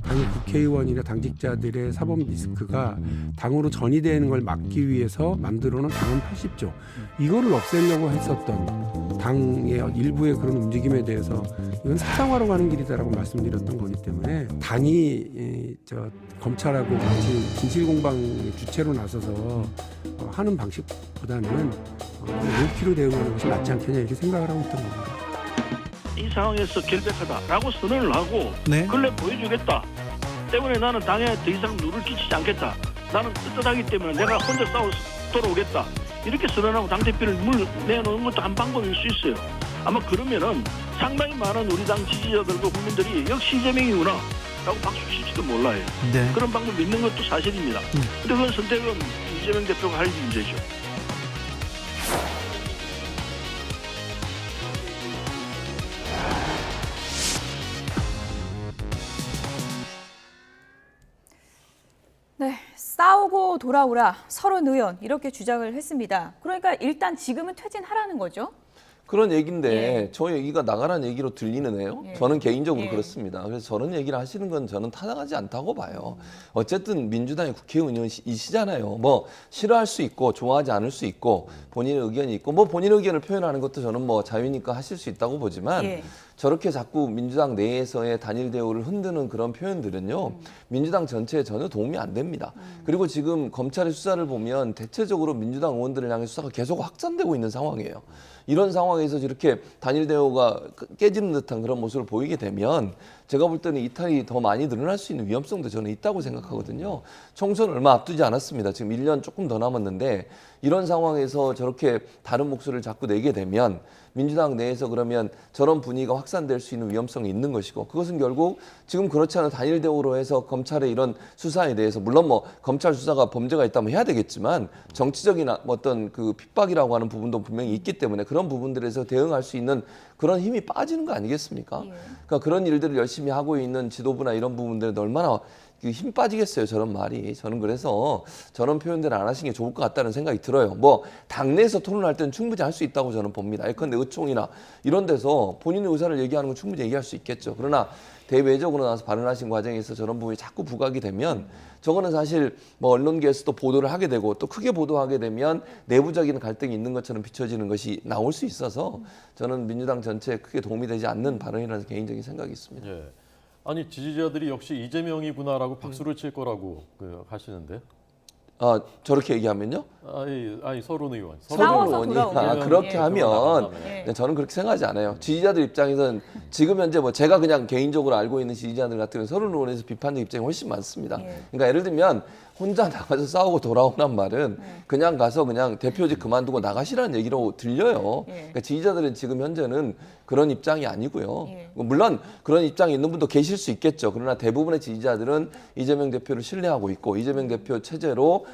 당의 국회의원이나 당직자들의 사법 리스크가 당으로 전이되는 걸 막기 위해서 만들어놓은 당헌 80조 이거를 없애려고 했었던 당의 일부의 그런 움직임에 대해서 이건 사상화로 가는 길이다라고 말씀드렸던 거기 때문에 당이 검찰하고 같이 진실공방의 주체로 나서서 하는 방식보다는 로키로 대응하는 것이 맞지 않겠냐 이렇게 생각을 하고 있던 겁니다. 이 상황에서 결백하다라고 선언을 하고 네. 근래 보여주겠다. 때문에 나는 당에 더 이상 누를 끼치지 않겠다. 나는 떳떳하기 때문에 내가 혼자 싸워 돌아오겠다. 이렇게 선언하고 당대표를 물내놓는 것도 한 방법일 수 있어요. 아마 그러면은 상당히 많은 우리 당 지지자들과 국민들이 역시 이재명이구나 라고 박수 칠지도 몰라요. 네. 그런 방법 믿는 것도 사실입니다. 근데 그건 선택은 이재명 대표가 할 문제죠. 네, 싸우고 돌아오라 서른 의원 이렇게 주장을 했습니다. 그러니까 일단 지금은 퇴진하라는 거죠? 그런 얘기인데 예. 저 얘기가 나가라는 얘기로 들리느네요. 예. 저는 개인적으로 예. 그렇습니다. 그래서 저런 얘기를 하시는 건 저는 타당하지 않다고 봐요. 어쨌든 민주당의 국회의원이시잖아요. 뭐 싫어할 수 있고 좋아하지 않을 수 있고 본인의 의견이 있고 뭐 본인의 의견을 표현하는 것도 저는 뭐 자유니까 하실 수 있다고 보지만 예. 저렇게 자꾸 민주당 내에서의 단일 대우를 흔드는 그런 표현들은요. 민주당 전체에 전혀 도움이 안 됩니다. 그리고 지금 검찰의 수사를 보면 대체적으로 민주당 의원들을 향해 수사가 계속 확산되고 있는 상황이에요. 이런 상황에서 이렇게 단일 대우가 깨지는 듯한 그런 모습을 보이게 되면 제가 볼 때는 이탈이 더 많이 늘어날 수 있는 위험성도 저는 있다고 생각하거든요. 총선 얼마 앞두지 않았습니다. 지금 1년 조금 더 남았는데 이런 상황에서 저렇게 다른 목소리를 자꾸 내게 되면 민주당 내에서 그러면 저런 분위기가 확산될 수 있는 위험성이 있는 것이고 그것은 결국 지금 그렇지 않은 단일 대우로 해서 검찰의 이런 수사에 대해서 물론 뭐 검찰 수사가 범죄가 있다면 해야 되겠지만 정치적인 어떤 그 핍박이라고 하는 부분도 분명히 있기 때문에 그런 부분들에서 대응할 수 있는 그런 힘이 빠지는 거 아니겠습니까? 예. 그러니까 그런 일들을 열심히 하고 있는 지도부나 이런 부분들은 얼마나 힘 빠지겠어요, 저런 말이. 저는 그래서 저런 표현들을 안 하시는 게 좋을 것 같다는 생각이 들어요. 뭐 당내에서 토론할 때는 충분히 할 수 있다고 저는 봅니다. 예컨대 의총이나 이런 데서 본인의 의사를 얘기하는 건 충분히 얘기할 수 있겠죠. 그러나 대외적으로 나와서 발언하신 과정에서 저런 부분이 자꾸 부각이 되면 저거는 사실 뭐 언론계에서도 보도를 하게 되고 또 크게 보도하게 되면 내부적인 갈등이 있는 것처럼 비춰지는 것이 나올 수 있어서 저는 민주당 전체에 크게 도움이 되지 않는 발언이라는 개인적인 생각이 있습니다. 예. 아니 지지자들이 역시 이재명이구나라고 박수를 칠 거라고 하시는데. 아 저렇게 얘기하면요? 아니 서른 의원. 싸워서 의원이 돌아오면. 그렇게 예. 하면 예. 저는 그렇게 생각하지 않아요. 지지자들 입장에서는 지금 현재 뭐 제가 그냥 개인적으로 알고 있는 지지자들 같은 경우는 서른 의원에서 비판적 입장이 훨씬 많습니다. 예. 그러니까 예를 들면 혼자 나가서 싸우고 돌아오란 말은 그냥 가서 그냥 대표직 그만두고 나가시라는 얘기로 들려요. 예. 그러니까 지지자들은 지금 현재는 그런 입장이 아니고요. 예. 물론 그런 입장이 있는 분도 계실 수 있겠죠. 그러나 대부분의 지지자들은 이재명 대표를 신뢰하고 있고 이재명 대표 체제로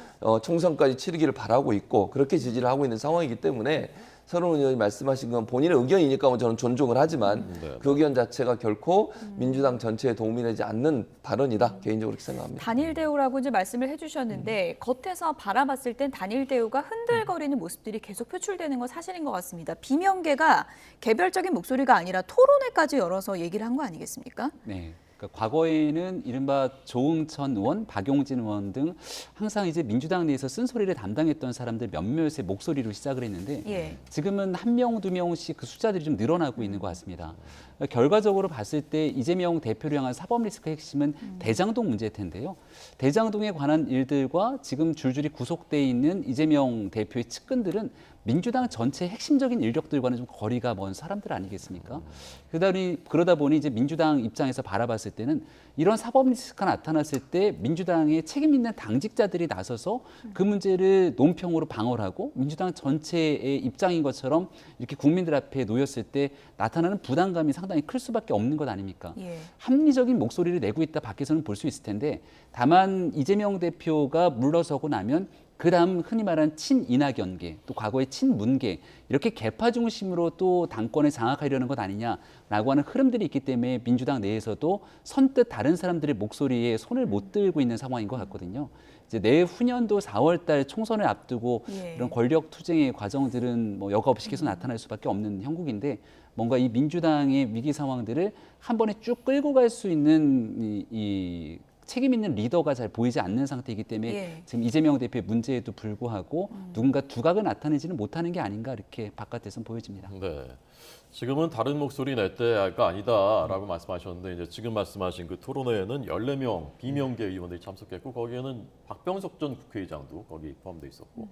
총선까지 치르기를 바라고 있고 그렇게 지지를 하고 있는 상황이기 때문에 서른 의원이 말씀하신 건 본인의 의견이니까 저는 존중을 하지만 그 의견 자체가 결코 민주당 전체에 도움이 되지 않는 발언이다. 개인적으로 그렇게 생각합니다. 단일 대우라고 이제 말씀을 해주셨는데 겉에서 바라봤을 땐 단일 대우가 흔들거리는 모습들이 계속 표출되는 건 사실인 것 같습니다. 비명계가 개별적인 목소리가 아니라 토론회까지 열어서 얘기를 한 거 아니겠습니까? 네. 그러니까 과거에는 이른바 조응천 의원, 박용진 의원 등 항상 이제 민주당 내에서 쓴소리를 담당했던 사람들 몇몇의 목소리로 시작을 했는데 예. 지금은 한 명, 두 명씩 그 숫자들이 좀 늘어나고 있는 것 같습니다. 그러니까 결과적으로 봤을 때 이재명 대표를 향한 사법 리스크의 핵심은 대장동 문제일 텐데요. 대장동에 관한 일들과 지금 줄줄이 구속돼 있는 이재명 대표의 측근들은 민주당 전체 핵심적인 인력들과는 좀 거리가 먼 사람들 아니겠습니까? 그러다 보니 이제 민주당 입장에서 바라봤을 때는 이런 사법 리스크가 나타났을 때 민주당의 책임 있는 당직자들이 나서서 그 문제를 논평으로 방어를 하고 민주당 전체의 입장인 것처럼 이렇게 국민들 앞에 놓였을 때 나타나는 부담감이 상당히 클 수밖에 없는 것 아닙니까? 예. 합리적인 목소리를 내고 있다 밖에서는 볼 수 있을 텐데 다만 이재명 대표가 물러서고 나면 그다음 흔히 말하는 친이낙연계, 또 과거의 친문계 이렇게 개파 중심으로 또 당권을 장악하려는 것 아니냐라고 하는 흐름들이 있기 때문에 민주당 내에서도 선뜻 다른 사람들의 목소리에 손을 못 들고 있는 상황인 것 같거든요. 이제 내후년도 4월달 총선을 앞두고 예. 이런 권력 투쟁의 과정들은 뭐 여과 없이 계속 나타날 수밖에 없는 형국인데 뭔가 이 민주당의 위기 상황들을 한 번에 쭉 끌고 갈 수 있는 이 책임 있는 리더가 잘 보이지 않는 상태이기 때문에 예. 지금 이재명 대표의 문제에도 불구하고 누군가 두각을 나타내지는 못하는 게 아닌가 이렇게 바깥에서는 보여집니다. 네. 지금은 다른 목소리 낼 때가 아니다라고 말씀하셨는데 이제 지금 말씀하신 그 토론회에는 14명 비명계 의원들이 참석했고 거기에는 박병석 전 국회의장도 거기 포함돼 있었고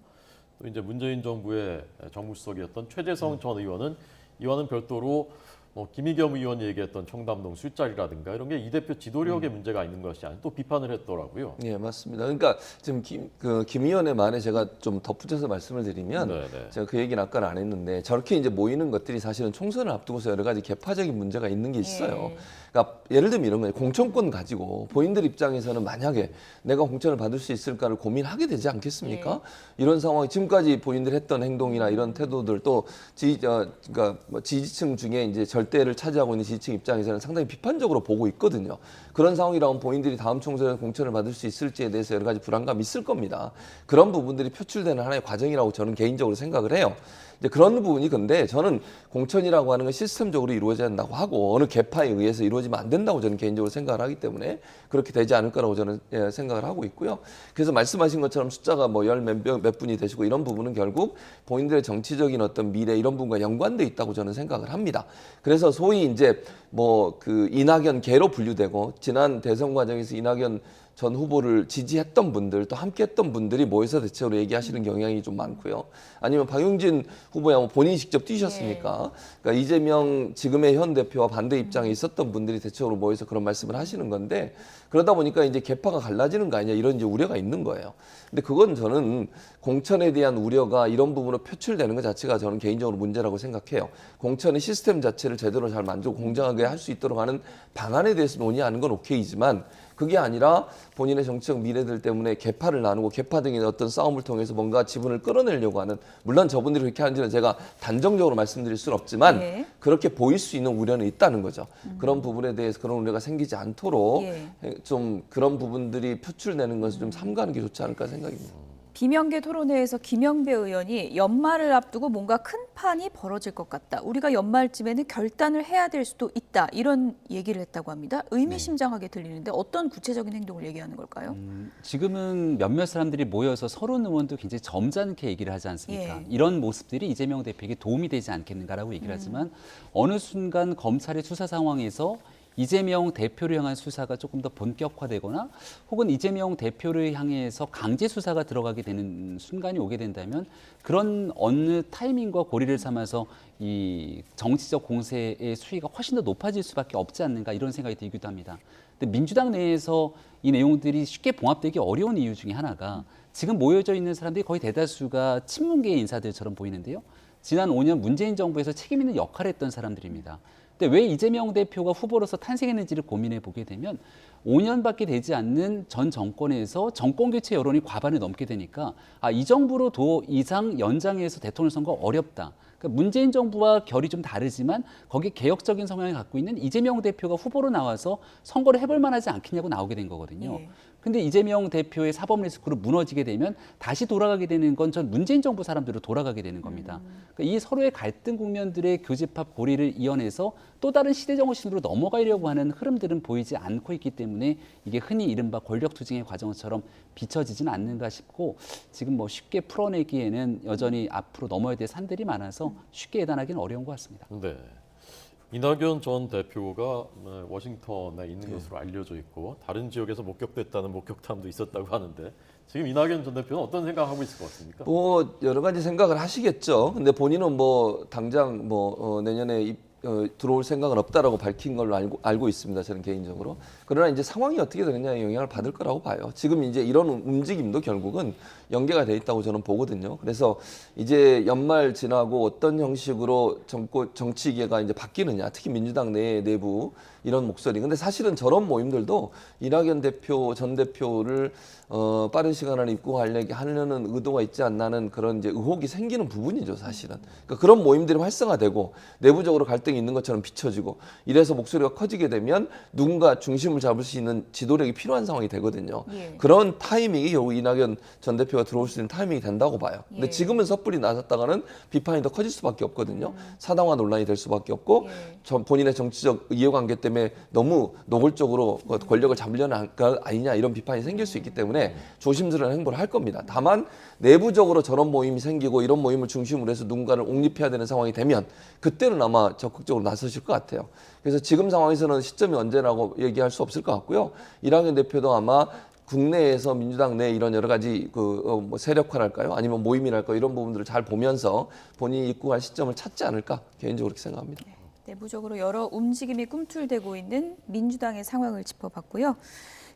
또 이제 문재인 정부의 정무수석이었던 최재성 전 의원은 이와는 별도로 뭐 김의겸 의원이 얘기했던 청담동 술자리라든가 이런 게 이 대표 지도력에 문제가 있는 것이 아닌 또 비판을 했더라고요. 예, 맞습니다. 그러니까 지금 김 의원의 말에 제가 좀 덧붙여서 말씀을 드리면 네네. 제가 그 얘기는 아까는 안 했는데 저렇게 이제 모이는 것들이 사실은 총선을 앞두고서 여러 가지 개파적인 문제가 있는 게 있어요. 예. 그러니까 예를 들면 이런 거예요. 공천권 가지고 본인들 입장에서는 만약에 내가 공천을 받을 수 있을까를 고민하게 되지 않겠습니까? 이런 상황이 지금까지 본인들 했던 행동이나 이런 태도들 또 그러니까 뭐 지지층 중에 이제 절대를 차지하고 있는 지지층 입장에서는 상당히 비판적으로 보고 있거든요. 그런 상황이라면 본인들이 다음 총선에 공천을 받을 수 있을지에 대해서 여러 가지 불안감이 있을 겁니다. 그런 부분들이 표출되는 하나의 과정이라고 저는 개인적으로 생각을 해요. 이제 그런 부분이 근데 저는 공천이라고 하는 건 시스템적으로 이루어져야 한다고 하고 어느 개파에 의해서 이루어지면 안 된다고 저는 개인적으로 생각을 하기 때문에 그렇게 되지 않을 거라고 저는 생각을 하고 있고요. 그래서 말씀하신 것처럼 숫자가 뭐 몇 분이 되시고 이런 부분은 결국 본인들의 정치적인 어떤 미래 이런 부분과 연관돼 있다고 저는 생각을 합니다. 그래서 소위 이제 뭐 그 이낙연 계로 분류되고 지난 대선 과정에서 이낙연 전 후보를 지지했던 분들 또 함께했던 분들이 모여서 대체로 얘기하시는 경향이 좀 많고요. 아니면 박용진 후보야 뭐 본인이 직접 뛰셨으니까 그러니까 이재명 지금의 현 대표와 반대 입장에 있었던 분들이 대체로 모여서 그런 말씀을 하시는 건데 그러다 보니까 이제 개파가 갈라지는 거 아니냐 이런 이제 우려가 있는 거예요. 근데 그건 저는 공천에 대한 우려가 이런 부분으로 표출되는 것 자체가 저는 개인적으로 문제라고 생각해요. 공천의 시스템 자체를 제대로 잘 만들고 공정하게 할 수 있도록 하는 방안에 대해서 논의하는 건 오케이지만 그게 아니라 본인의 정치적 미래들 때문에 개파를 나누고 개파 등의 어떤 싸움을 통해서 뭔가 지분을 끌어내려고 하는 물론 저분들이 그렇게 하는지는 제가 단정적으로 말씀드릴 수는 없지만 예. 그렇게 보일 수 있는 우려는 있다는 거죠. 그런 부분에 대해서 그런 우려가 생기지 않도록 좀 그런 부분들이 표출되는 것을 좀 삼가하는 게 좋지 않을까 생각입니다. 비명계 토론회에서 김영배 의원이 연말을 앞두고 뭔가 큰 판이 벌어질 것 같다. 우리가 연말쯤에는 결단을 해야 될 수도 있다. 이런 얘기를 했다고 합니다. 의미심장하게 들리는데 어떤 구체적인 행동을 얘기하는 걸까요? 지금은 몇몇 사람들이 모여서 서른 의원도 굉장히 점잖게 얘기를 하지 않습니까? 예. 이런 모습들이 이재명 대표에게 도움이 되지 않겠는가라고 얘기를 하지만 어느 순간 검찰의 수사 상황에서 이재명 대표를 향한 수사가 조금 더 본격화되거나 혹은 이재명 대표를 향해서 강제 수사가 들어가게 되는 순간이 오게 된다면 그런 어느 타이밍과 고리를 삼아서 이 정치적 공세의 수위가 훨씬 더 높아질 수밖에 없지 않는가 이런 생각이 들기도 합니다. 근데 민주당 내에서 이 내용들이 쉽게 봉합되기 어려운 이유 중에 하나가 지금 모여져 있는 사람들이 거의 대다수가 친문계의 인사들처럼 보이는데요. 지난 5년 문재인 정부에서 책임 있는 역할을 했던 사람들입니다. 근데 왜 이재명 대표가 후보로서 탄생했는지를 고민해 보게 되면 5년밖에 되지 않는 전 정권에서 정권 교체 여론이 과반을 넘게 되니까 이 정부로 더 이상 연장해서 대통령 선거 어렵다. 그러니까 문재인 정부와 결이 좀 다르지만 거기에 개혁적인 성향을 갖고 있는 이재명 대표가 후보로 나와서 선거를 해볼 만하지 않겠냐고 나오게 된 거거든요. 근데 이재명 대표의 사법 리스크로 무너지게 되면 다시 돌아가게 되는 건 전 문재인 정부 사람들로 돌아가게 되는 겁니다. 그러니까 이 서로의 갈등 국면들의 교집합 고리를 이어내서 또 다른 시대 정신으로 넘어가려고 하는 흐름들은 보이지 않고 있기 때문에 이게 흔히 이른바 권력 투쟁의 과정처럼 비춰지지는 않는가 싶고 지금 뭐 쉽게 풀어내기에는 여전히 앞으로 넘어야 될 산들이 많아서 쉽게 예단하기는 어려운 것 같습니다. 네. 이낙연 전 대표가 워싱턴에 있는 것으로 알려져 있고 다른 지역에서 목격됐다는 목격담도 있었다고 하는데 지금 이낙연 전 대표는 어떤 생각하고 있을 것 같습니까? 뭐 여러 가지 생각을 하시겠죠. 근데 본인은 뭐 당장 내년에 들어올 생각은 없다라고 밝힌 걸로 알고 있습니다. 저는 개인적으로. 그러나 이제 상황이 어떻게 되느냐에 영향을 받을 거라고 봐요. 지금 이제 이런 움직임도 결국은 연계가 돼 있다고 저는 보거든요. 그래서 이제 연말 지나고 어떤 형식으로 정치계가 이제 바뀌느냐, 특히 민주당 내부 이런 목소리. 근데 사실은 저런 모임들도 이낙연 대표 전 대표를 빠른 시간 안에 입국하려는 의도가 있지 않나는 그런 이제 의혹이 생기는 부분이죠, 사실은. 그러니까 그런 모임들이 활성화되고 내부적으로 갈등이 있는 것처럼 비춰지고 이래서 목소리가 커지게 되면 누군가 중심을 잡을 수 있는 지도력이 필요한 상황이 되거든요. 예. 그런 타이밍이 결국 이낙연 전 대표가 들어올 수 있는 타이밍이 된다고 봐요. 근데 예. 지금은 섣불리 나섰다가는 비판이 더 커질 수밖에 없거든요. 사당화 논란이 될 수밖에 없고 본인의 정치적 이해관계 때문에 너무 노골적으로 권력을 잡으려는 거 아니냐 이런 비판이 생길 수 있기 때문에 조심스러운 행보를 할 겁니다. 다만 내부적으로 저런 모임이 생기고 이런 모임을 중심으로 해서 누군가를 옹립해야 되는 상황이 되면 그때는 아마 적극적으로 나서실 것 같아요. 그래서 지금 상황에서는 시점이 언제라고 얘기할 수 없을 것 같고요. 이낙연 대표도 아마 국내에서 민주당 내 이런 여러 가지 뭐 세력화랄까요? 아니면 모임이랄까요? 이런 부분들을 잘 보면서 본인이 입국할 시점을 찾지 않을까 개인적으로 그렇게 생각합니다. 내부적으로 여러 움직임이 꿈틀대고 있는 민주당의 상황을 짚어봤고요.